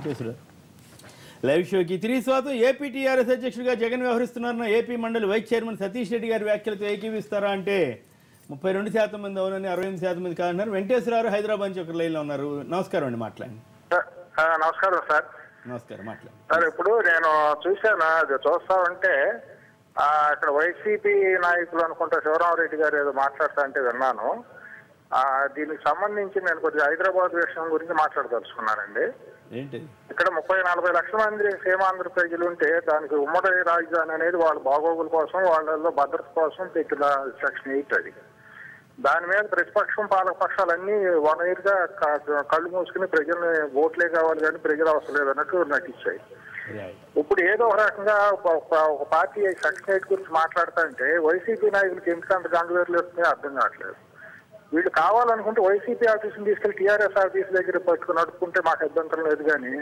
Venkateswararao live షోకి తిరిగి స్వాగతం. ఏపీ టీఆర్ఎస్ అధ్యక్షుడిగా జగన్ వ్యవహరిస్తున్నారన్న ఏపీ మండలి వైస్ చైర్మన్ సతీష్ రెడ్డి గారి వ్యాఖ్యలతో ఏకీవిస్తారా అంటే 32% మంది అవునని 68% మంది కాదన్నారు. వెంకటేశ్వరరావు హైదరాబాద్ నుంచి ఒక లైన్లో ఉన్నారు. నమస్కారం అండి, మాట్లాడండి. నమస్కారం సార్. నమస్కారం, మాట్లాడండి సార్. ఇప్పుడు నేను చూశాను, అది చూస్తా ఉంటే ఇక్కడ వైసీపీ నాయకులు అనుకుంటా శివరామరెడ్డి గారు ఏదో మాట్లాడుతా అంటే విన్నాను. దీనికి సంబంధించి నేను కొద్దిగా హైదరాబాద్ విషయం గురించి మాట్లాడదలుచుకున్నానండి. ఏంటి ఇక్కడ 30-40 లక్షల మంది సీమాంధ్ర ప్రజలు ఉంటే దానికి ఉమ్మడి రాజధాని అనేది వాళ్ళ బాగోగుల కోసం, వాళ్ళలో భద్రత కోసం పెట్టిన సెక్షన్ 8 అది. దాని మీద ప్రతిపక్షం పాలకపక్షాలన్నీ 1 year గా కళ్ళు మూసుకుని ప్రజల్ని ఓట్లే కావాలి కానీ ప్రజలు అవసరం లేదు అన్నట్టు నటించాయి. ఇప్పుడు ఏదో ఒక రకంగా ఒక పార్టీ సెక్షన్ 8 గురించి మాట్లాడుతా అంటే వైసీపీ నాయకులకి ఎందుకు అంత గంగవేర్లు వస్తున్నాయో అర్థం కావట్లేదు. వీళ్ళు కావాలనుకుంటే వైసీపీ ఆఫీసుని తీసుకెళ్లి టీఆర్ఎస్ ఆఫీస్ దగ్గర పట్టుకుని నడుపుకుంటే మాకు అభ్యంతరం లేదు, కానీ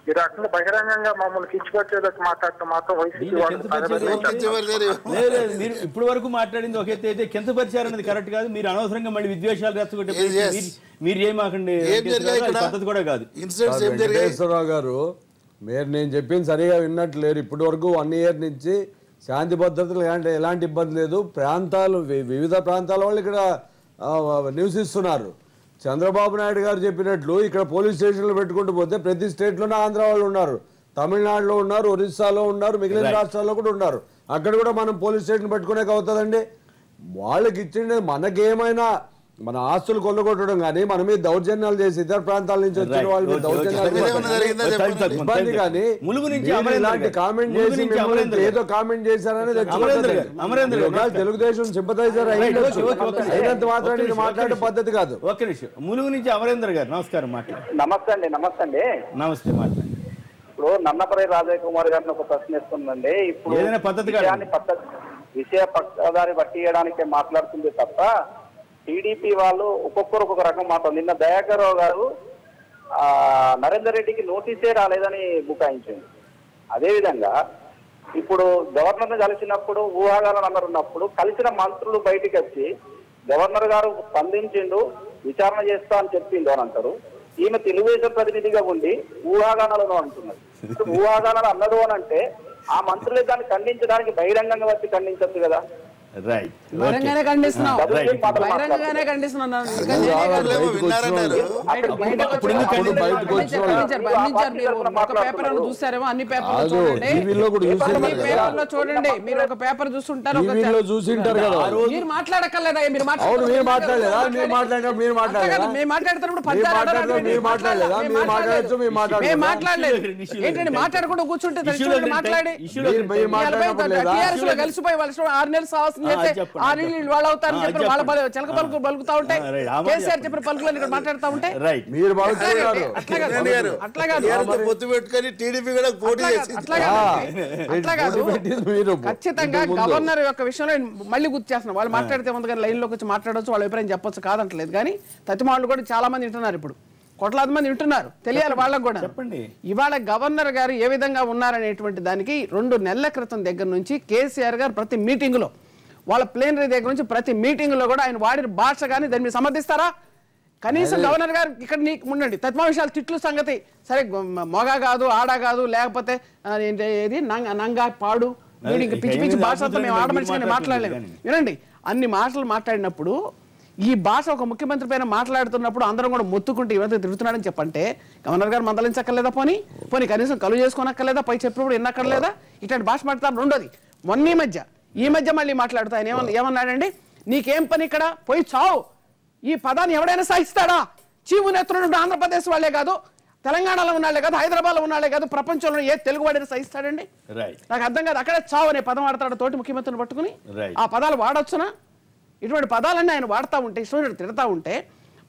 ఈ రకంగా బహిరంగంగా మమ్మల్ని కించిపట్టేటట్టు మాట్లాడటం మాత్రం వైసీపీ మీరు ఇప్పుడు వరకు మాట్లాడింది ఒక ఎత్తు అయితే కించపరిచారన్నది కరెక్ట్ కాదు. మీరు అనవసరంగా మళ్ళీ విద్వేషాలు రెచ్చగొట్టే మీరు ఏమాకండి, పద్ధతి కూడా కాదు. వెంకటేశ్వరరావు గారు, మీరు నేను చెప్పింది సరిగా విన్నట్లేరు. ఇప్పటి వరకు 1 year నుంచి శాంతి భద్రతలు ఎలాంటి ఇబ్బంది లేదు. వివిధ ప్రాంతాల వాళ్ళు ఇక్కడ నివసిస్తున్నారు. చంద్రబాబు నాయుడు గారు చెప్పినట్లు ఇక్కడ పోలీస్ స్టేషన్లు పెట్టుకుంటూ పోతే ప్రతి స్టేట్లోనే ఆంధ్ర వాళ్ళు ఉన్నారు, తమిళనాడులో ఉన్నారు, ఒరిస్సాలో ఉన్నారు, మిగిలిన రాష్ట్రాల్లో కూడా ఉన్నారు. అక్కడ కూడా మనం పోలీస్ స్టేషన్ పెట్టుకునేకి అవుతుందండి. వాళ్ళకి ఇచ్చిండే మనకేమైనా మన ఆస్తులు కొల్లగొట్టడం కానీ మన మీద దౌర్జన్యాలు చేసి ఇతర ప్రాంతాల నుంచి వచ్చిన వాళ్ళ మీద దౌర్జన్యాలు ఇబ్బంది కానీ ఇలాంటి కామెంట్ చేసి ఏదో కామెంట్ చేశారనేది తెలుగుదేశం సింపథైజర్ అయినంత మాత్రం ఇది మాట్లాడే పద్ధతి కాదు. ఒక్క నిమిషం, ములుగు నుంచి అమరేందర్ గారు నమస్కారం, మాట్లాడండి. నమస్తే అండి. నమస్తే అండి. నమస్తే, మాట్లాడండి. ఇప్పుడు నన్నపల్లి రాజయ్య కుమార్ గారిని ఒక ప్రశ్న ఇస్తుందండి. ఇప్పుడు ఏదైనా పద్ధతి విషయ పక్షదారి పట్టియడానికే మాట్లాడుతుంది తప్ప టీడీపీ వాళ్ళు ఒక్కొక్కరు ఒక్కొక్క రకం మాట్లాడు. నిన్న దయాకర్ రావు గారు నరేందర్ రెడ్డికి నోటీసే రాలేదని బుకాయించింది. అదేవిధంగా ఇప్పుడు గవర్నర్ను కలిసినప్పుడు ఊహాగానం అన్నప్పుడు కలిసిన మంత్రులు బయటికి వచ్చి గవర్నర్ గారు స్పందించిండు, విచారణ చేస్తా అని చెప్పిండు అని అంటారు. ఈమె తెలుగుదేశం ప్రతినిధిగా ఉండి ఊహాగానాలను అంటున్నారు. ఊహాగానాలు అన్నదు అని అంటే ఆ మంత్రులే దాన్ని ఖండించడానికి బహిరంగంగా వచ్చి ఖండించచ్చు కదా. బహిరంగానే ఖండిస్తున్నాం. చూసారేమో అన్ని పేపర్లు చూడండి. మీరు ఒక పేపర్ చూస్తుంటారు, మీరు మాట్లాడక్కర్లేదా? మీరు మాట్లాడలేదు ఏంటండి? మాట్లాడకుండా కూర్చుంటే మాట్లాడి కలిసిపోయి వాళ్ళు 6 నెలలు సావసం వాళ్ళు అవుతారని చెప్పి వాళ్ళ చిలక పలుకు పలుకుతా ఉంటాయి. కేసీఆర్ చెప్పిన పలుకులను ఇక్కడ మాట్లాడుతూ ఉంటే ఖచ్చితంగా గవర్నర్ యొక్క విషయంలో మళ్ళీ గుర్తు చేస్తున్నాం. వాళ్ళు మాట్లాడితే ముందు కానీ లైన్ లోకి వచ్చి మాట్లాడవచ్చు, వాళ్ళ అభిప్రాయం చెప్పొచ్చు, కాదంటలేదు. కానీ తతిమాళ్ళు కూడా చాలా మంది వింటున్నారు, ఇప్పుడు కోట్లాది మంది వింటున్నారు, తెలియాలి వాళ్ళకు కూడా. చెప్పండి, ఇవాళ గవర్నర్ గారు ఏ విధంగా ఉన్నారనేటువంటి దానికి 2 నెలల క్రితం దగ్గర నుంచి కేసీఆర్ గారు ప్రతి మీటింగ్ లో, వాళ్ళ ప్లేనరీ దగ్గర నుంచి ప్రతి మీటింగ్ లో కూడా ఆయన వాడిన భాష కానీ దాన్ని మీరు సమర్థిస్తారా? కనీసం గవర్నర్ గారు ఇక్కడ నీకు ఉండండి తత్వ విషయాలు తిట్లు సంగతి సరే, మొగ కాదు ఆడ కాదు, లేకపోతే ఏది నంగా పాడు వీడికి పిచ్చి పిచ్చి భాషతో మేము ఆడ మనిషిని మాట్లాడలేము. వినండి, అన్ని మాటలు మాట్లాడినప్పుడు ఈ భాష ఒక ముఖ్యమంత్రి పైన మాట్లాడుతున్నప్పుడు అందరం కూడా మొత్తుకుంటే ఇవన్నీ తిరుగుతున్నాడని చెప్పంటే గవర్నర్ గారు మందలించక్కర్లేదా? పోనీ కనీసం కలువ చేసుకోనక్కర్లేదా? పై చెప్పినప్పుడు విన్నక్కర్లేదా? ఇట్లాంటి భాష మాట్లాడతారు. రెండోది, ఈ మధ్య మళ్ళీ మాట్లాడుతా ఆయన ఏమన్నాడండి, నీకేం పని ఇక్కడ, పోయి చావు. ఈ పదాన్ని ఎవడైనా సహిస్తాడా? చీవు నెత్తుడు ఆంధ్రప్రదేశ్ వాళ్ళే కాదు, తెలంగాణలో ఉన్నాళ్లే కాదు, హైదరాబాద్ లో ఉన్నాళ్లే కాదు, ప్రపంచంలో ఏ తెలుగు వాడిని సహిస్తాడండి? నాకు అర్థం కాదు. అక్కడే చావు అనే పదం వాడతాడు తోటి ముఖ్యమంత్రిని పట్టుకుని. ఆ పదాలు వాడొచ్చునా? ఇటువంటి పదాలన్నీ ఆయన వాడుతూ ఉంటే, ఇష్టం తిడతా ఉంటే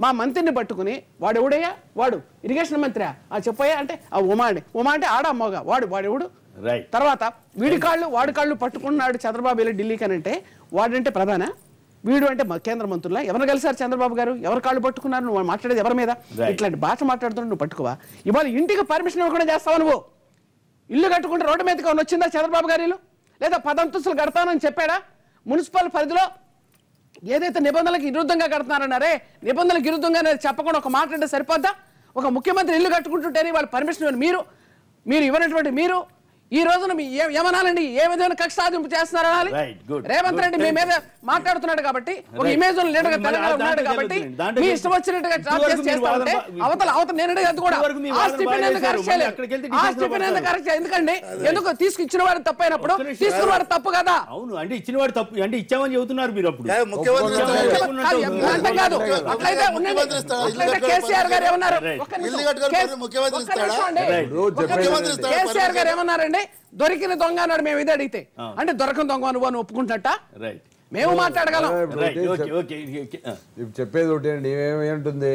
మా మంత్రిని పట్టుకుని వాడు ఎవడయ్యా, వాడు ఇరిగేషన్ మంత్రి చెప్పయ్యా అంటే ఉమా అంటే ఆడా మోగా వాడెవడు? తర్వాత వాడి కాళ్ళు పట్టుకున్నాడు చంద్రబాబు వెళ్ళి ఢిల్లీకి అని అంటే వాడంటే ప్రధాన, వీడు అంటే కేంద్ర మంత్రులా? ఎవరు కలిసారు చంద్రబాబు గారు? ఎవరు కాళ్ళు పట్టుకున్నారు? నువ్వు మాట్లాడేది ఎవరి మీద? ఇట్లాంటి భాష మాట్లాడుతున్నావు, నువ్వు పట్టుకోవా? ఇవాళ ఇంటికి పర్మిషన్ ఇవ్వకుండా చేస్తావా? నువ్వు ఇల్లు కట్టుకుంటే రోడ్డు మీదకి వచ్చిందా చంద్రబాబు గారు? ఇల్లు లేదా 10 అంతస్తులు కడతానని చెప్పాడా? మున్సిపల్ పరిధిలో ఏదైతే నిబంధనలకు విరుద్ధంగా కడుతున్నారన్నారే, నిబంధనలకు విరుద్ధంగా చెప్పకుండా ఒక మాట అంటే సరిపోద్దా? ఒక ముఖ్యమంత్రి ఇల్లు కట్టుకుంటుంటేనే వాళ్ళు పర్మిషన్ మీరు ఇవ్వనటువంటి మీరు ఈ రోజున ఏమనాలండి, ఏ విధమైన కక్ష సాధింపు చేస్తున్నారనాలి. రేవంత్ రెడ్డి మీ మీద మాట్లాడుతున్నాడు కాబట్టి, ఒక ఇమేజ్ లీడర్ గా తెలంగాణ ఉన్నాడు కాబట్టి మీ ఇష్టం వచ్చినట్టుగా చేస్తా ఉంటే అవతల నేను కూడా ఎందుకండి, ఎందుకు తీసుకుచ్చిన వాడు తప్పైనప్పుడు తీసుకున్న వాడు తప్పు కదా. అవును, అంటే ఇచ్చిన వాడు తప్పు అంటే ఇచ్చామని చెబుతున్నారు మీరు. అప్పుడు అంటే కాదు, అట్లయితే కేసీఆర్ గారు ఏమన్నారు, కేసీఆర్ గారు ఏమన్నారండి, దొరికిన దొంగ అన్నాడు. మేము ఇది అడిగితే అంటే దొరకని దొంగ అని ఒప్పుకుంటున్నట్ట మేము మాట్లాడగలం. చెప్పేది ఒకటి అండి, ఏమేంటుంది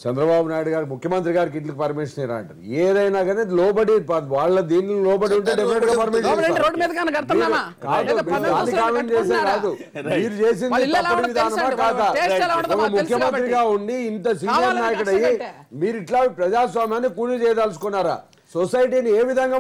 చంద్రబాబు నాయుడు గారు ముఖ్యమంత్రి గారికి ఇంటికి పర్మిషన్ ఇరా అంటారు. ఏదైనా కానీ లోబడి వాళ్ళ దీన్ని లోబడి ఉంటే డెఫినెట్ గా పర్మిషన్ కాదు. మీరు చేసింది తప్పుడు విధానమా కాదా? ముఖ్యమంత్రిగా ఉండి ఇంత సీనియర్ నాయకుడు అయ్యి మీరు ఇట్లా ప్రజాస్వామ్యాన్ని కూలీ చేయదలుచుకున్నారా? సొసైటీని ఏ విధంగా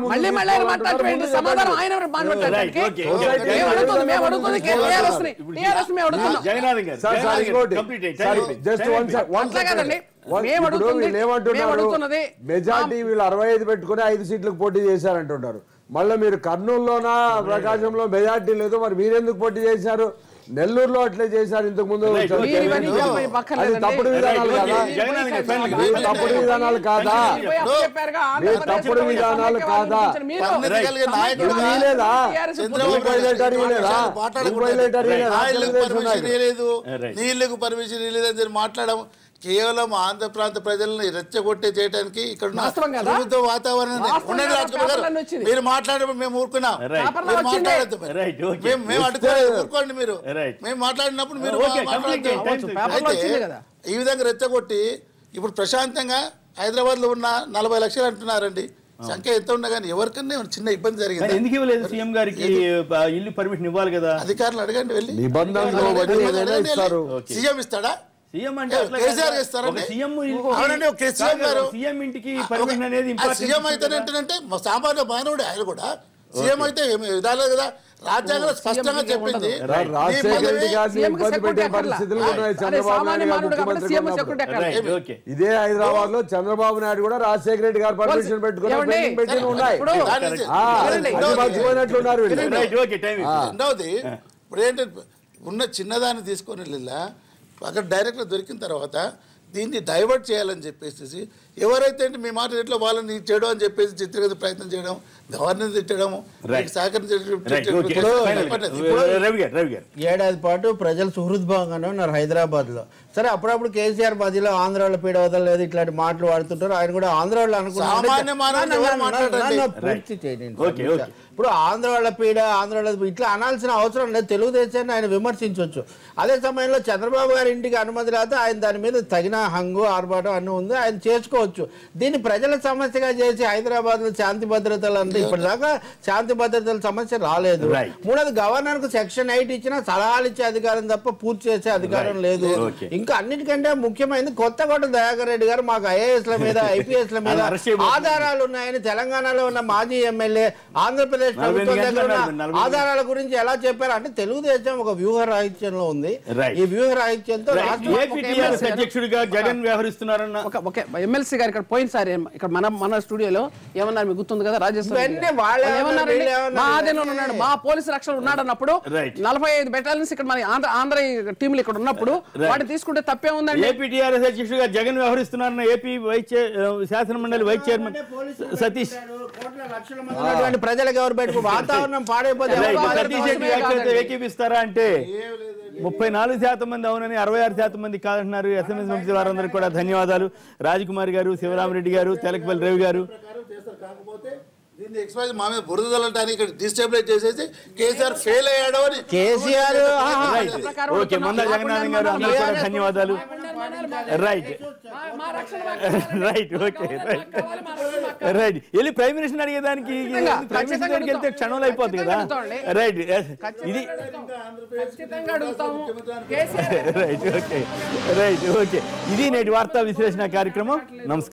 మెజార్టీ వీళ్ళు 65 పెట్టుకుని 5 సీట్లకు పోటీ చేశారంటుంటారు. మళ్ళీ మీరు కర్నూలులోనా ప్రకాశంలో మెజార్టీ లేదు, మరి మీరెందుకు పోటీ చేశారు? నెల్లూరులో అట్లే చేశారు ఇంతకు ముందు. తప్పుడు విధానాలు కాదా? తప్పుడు విధానాలు కాదా? తప్పుడు విధానాలు కాదా? నీళ్లకు పర్మిషన్ ఇవ్వలేదని మాట్లాడడం కేవలం ఆంధ్ర ప్రాంత ప్రజలను రెచ్చగొట్టే చేయడానికి ఇక్కడ ప్రభుత్వ వాతావరణాన్ని ఉన్నది. రాజకుమార్ గారు మీరు మాట్లాడినప్పుడు మేము ఊరుకున్నాం, మీరు మాట్లాడద్దు, మేము అడుగుకోలేదు, ఊరుకోండి మీరు. మేము మాట్లాడినప్పుడు మీరు ఈ విధంగా రెచ్చగొట్టి ఇప్పుడు ప్రశాంతంగా హైదరాబాద్ లో ఉన్న 40 లక్షలు అంటున్నారండి. సంఖ్య ఎంత ఉన్నా కానీ ఎవరికన్నా చిన్న ఇబ్బంది జరిగింది. ఎందుకు ఇవ్వలేదు సీఎం గారికి ఇల్లు పర్మిషన్ ఇవ్వాలి కదా? అధికారులు అడగండి, వెళ్ళి సీఎం ఇస్తాడా? సీఎం అంటే సీఎం ఇంటికి పర్మిషన్ అనేది సీఎం అయితేనంటే సామాన్య మానవుడు ఆయన కూడా. సీఎం అయితే విధాలు కదా, రాజ్యాంగంలో స్పష్టంగా చెప్పింది. ఇదే హైదరాబాద్ లో చంద్రబాబు నాయుడు కూడా రాజశేఖర రెడ్డి గారు పర్మిషన్ పెట్టుకున్నారు. రెండవది ఇప్పుడు ఏంటంటే ఉన్న చిన్నదాన్ని తీసుకొని అక్కడ డైరెక్ట్గా దొరికిన తర్వాత దీన్ని డైవర్ట్ చేయాలని చెప్పేసి ఎవరైతే మీ మాట ఎట్లా వాళ్ళని చేయడం అని చెప్పేసి చిత్రీకరణ ప్రయత్నం చేయడం, గవర్నర్ తిట్టడం, ఏడాది పాటు ప్రజలు సుహృద్భావంగానే ఉన్నారు హైదరాబాద్ లో. సరే, అప్పుడప్పుడు కేసీఆర్ మధ్యలో ఆంధ్రాలో పీడ వదలలేదు ఇట్లాంటి మాటలు వాడుతుంటారు. ఆయన కూడా ఆంధ్రాలో అనుకున్నారు. ఇప్పుడు ఆంధ్ర వాళ్ళ పీడ, ఆంధ్ర వాళ్ళ ఇట్లా అనాల్సిన అవసరం లేదు. తెలుగుదేశాన్ని ఆయన విమర్శించవచ్చు. అదే సమయంలో చంద్రబాబు గారి ఇంటికి అనుమతి రాతే ఆయన దాని మీద తగిన హంగు ఆర్భాటం అన్నీ ఉంది, ఆయన చేసుకోవచ్చు. దీన్ని ప్రజల సమస్యగా చేసి హైదరాబాద్ లో శాంతి భద్రతలు అంతా ఇప్పటిదాకా శాంతి భద్రతల సమస్య రాలేదు. మూడోది గవర్నర్ కు సెక్షన్ 8 ఇచ్చినా సలహాలు ఇచ్చే అధికారం తప్ప పూర్తి చేసే అధికారం లేదు. ఇంకా అన్నిటికంటే ముఖ్యమైనది కొత్తకోట దయాకర్ రెడ్డి గారు మాకు ఐఏఎస్ ల మీద ఐపీఎస్ ల మీద ఆధారాలు ఉన్నాయని తెలంగాణలో ఉన్న మాజీ ఎమ్మెల్యే ఆంధ్రప్రదేశ్ ప్రభుత్వం దగ్గర ఆధారాల గురించి ఎలా చెప్పారు అంటే తెలుగుదేశం ఒక వ్యూహ రాహిత్యంలో ఉంది. ఈ వ్యూహ రాహిత్యంతో అధ్యక్షుడిగా జగన్ వ్యవహరిస్తున్నారన్న ఎమ్మెల్సీ గారు ఇక్కడ పోయినసారి ఇక్కడ మన స్టూడియోలో ఏమన్నారు మీకు గుర్తుంది కదా? రాజేశ్వర మా పోలీసు రక్షణ ఉన్నాడు అన్నప్పుడు 45 బెటాలియన్స్ ఇక్కడ మన ఆంధ్ర టీంలు ఇక్కడ ఉన్నప్పుడు వాటిని తీసుకుంటే తప్పే ఉందండి. ఏపీ టీఆర్ఎస్ అధ్యక్షుడిగా జగన్ వ్యవహరిస్తున్నారన్న ఏపీ శాసనమండలి వైస్ చైర్మన్ సతీష్ ప్రజలకు ఎవరు బయటకు వాతావరణం పాడైపోతే ఏకీపిస్తారా అంటే 34% మంది అవునని 66% మంది కాదంటున్నారు. ఎస్ఎంఎస్ పంపిన వారందరికీ కూడా ధన్యవాదాలు. రాజకుమారి గారు, శివరామరెడ్డి గారు, తెలకపల్లి రవి గారు. దీన్ని ఎక్స్పైజ్ మా మీద బురద చల్లటానికి ఇక్కడ డిస్టెబిలైజ్ చేసేసి కేసీఆర్ ఫెయిల్ అయ్యాడు అని కేసీఆర్ ఓకే మందా జగన్నాథం గారు అందరికీ కూడా ధన్యవాదాలు. రైట్ రైట్ ఓకే రైట్ వెళ్ళి ప్రైమ్ మినిస్టర్ అడిగేదానికి ప్రైమ్ మినిస్టర్ దగ్గరికి వెళ్తే క్షణంలో అయిపోతుంది కదా. రైట్ ఇది రైట్ ఓకే రైట్ ఓకే ఇది నేటి వార్తా విశ్లేషణ కార్యక్రమం. నమస్కారం.